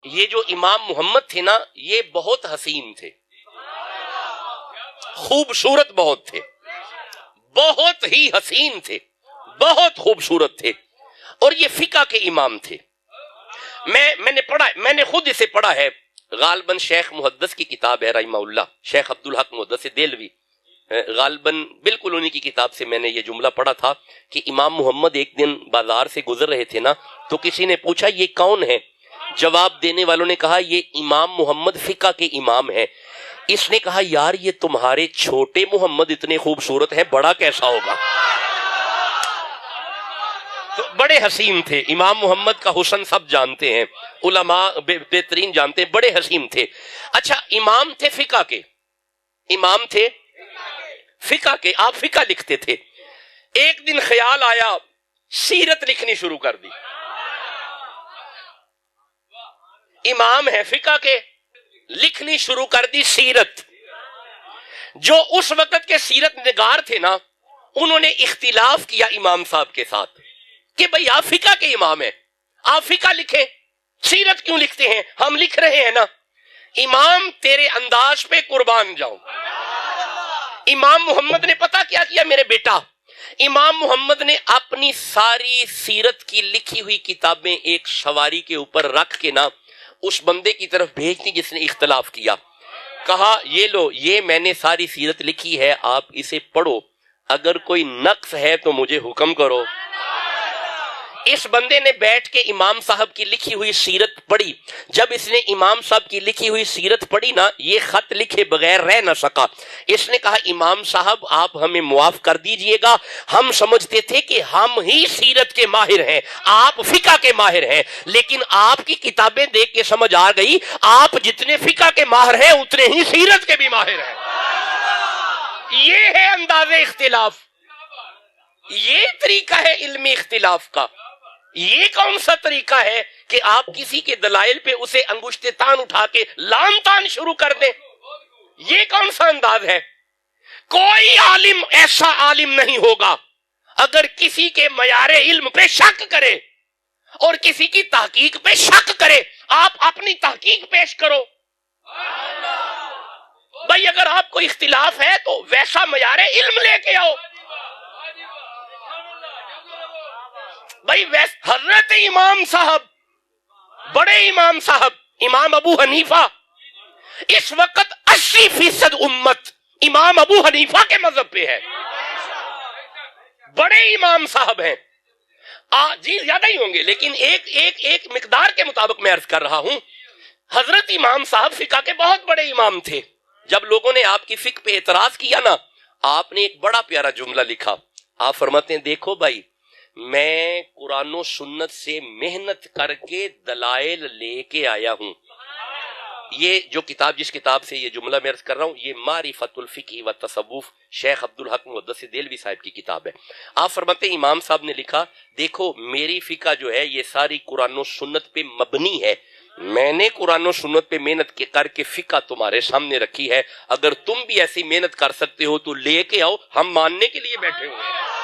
یہ جو امام محمد تھے نا یہ بہت حسین تھے، خوبصورت بہت تھے، بہت ہی حسین تھے، بہت خوبصورت تھے، اور یہ فقہ کے امام تھے۔ میں نے خود اسے پڑھا ہے، غالباً شیخ محدث کی کتاب ہے رحمہ اللہ، شیخ عبدالحق محدث دہلوی، غالباً بالکل انہی کی کتاب سے میں نے یہ جملہ پڑھا تھا کہ امام محمد ایک دن بازار سے گزر رہے تھے نا، تو کسی نے پوچھا یہ کون ہے؟ جواب دینے والوں نے کہا یہ امام محمد فقہ کے امام ہیں۔ اس نے کہا یار یہ تمہارے چھوٹے محمد اتنے خوبصورت ہیں، بڑا کیسا ہوگا؟ تو بڑے حسین تھے، امام محمد کا حسن سب جانتے ہیں، علماء بہترین جانتے ہیں، بڑے حسین تھے۔ اچھا امام تھے فقہ کے، امام تھے فقہ کے، آپ فقہ لکھتے تھے۔ ایک دن خیال آیا سیرت لکھنی شروع کر دی۔ امام ہے فقہ کے، لکھنی شروع کر دی سیرت۔ جو اس وقت کے سیرت نگار تھے نا انہوں نے اختلاف کیا امام صاحب کے ساتھ کہ بھئی آپ فقہ کے امام ہیں، آپ فقہ لکھیں، سیرت کیوں لکھتے ہیں؟ ہم لکھ رہے ہیں نا۔ امام تیرے انداز پہ قربان جاؤں۔ امام محمد نے پتہ کیا کیا میرے بیٹا؟ امام محمد نے اپنی ساری سیرت کی لکھی ہوئی کتابیں ایک سواری کے اوپر رکھ کے نا اس بندے کی طرف بھیج دی جس نے اختلاف کیا۔ کہا یہ لو، یہ میں نے ساری سیرت لکھی ہے، آپ اسے پڑھو، اگر کوئی نقص ہے تو مجھے حکم کرو۔ اس بندے نے بیٹھ کے امام صاحب کی لکھی ہوئی سیرت پڑھی۔ جب اس نے امام صاحب کی لکھی ہوئی سیرت پڑھی نا یہ خط لکھے بغیر رہ نہ سکا۔ اس نے کہا امام صاحب آپ ہمیں معاف کر دیجئے گا، ہم سمجھتے تھے کہ ہم ہی سیرت کے ماہر ہیں، آپ فقہ کے ماہر ہیں، لیکن آپ کی کتابیں دیکھ کے سمجھ آ گئی آپ جتنے فقہ کے ماہر ہیں اتنے ہی سیرت کے بھی ماہر ہیں۔ یہ ہے انداز اختلاف، یہ طریقہ ہے علمی اختلاف کا۔ یہ کون سا طریقہ ہے کہ آپ کسی کے دلائل پہ اسے انگشت تان اٹھا کے لان تان شروع کر دیں؟ یہ کون سا انداز ہے؟ کوئی عالم ایسا عالم نہیں ہوگا اگر کسی کے معیار علم پہ شک کرے اور کسی کی تحقیق پہ شک کرے۔ آپ اپنی تحقیق پیش کرو بھائی، اگر آپ کو اختلاف ہے تو ویسا معیار علم لے کے آؤ بھائی۔ حضرت امام صاحب، بڑے امام صاحب امام ابو حنیفہ، اس وقت 80% امت امام ابو حنیفہ کے مذہب پہ ہے، بڑے امام صاحب ہیں۔ جی زیادہ ہی ہوں گے لیکن ایک مقدار کے مطابق میں عرض کر رہا ہوں۔ حضرت امام صاحب فقہ کے بہت بڑے امام تھے۔ جب لوگوں نے آپ کی فقہ پہ اعتراض کیا نا آپ نے ایک بڑا پیارا جملہ لکھا۔ آپ فرماتے ہیں دیکھو بھائی میں قرآن و سنت سے محنت کر کے دلائل لے کے آیا ہوں۔ یہ جو کتاب، جس کتاب سے یہ جملہ میں عرض کر رہا ہوں، یہ معرفت الفقہ و تصوف شیخ عبدالحق محدث دہلوی صاحب کی کتاب ہے۔ آپ فرماتے ہیں امام صاحب نے لکھا دیکھو میری فقہ جو ہے یہ ساری قرآن و سنت پہ مبنی ہے، میں نے قرآن و سنت پہ محنت کر کے فقہ تمہارے سامنے رکھی ہے، اگر تم بھی ایسی محنت کر سکتے ہو تو لے کے آؤ، ہم ماننے کے لیے بیٹھے ہوئے ہیں۔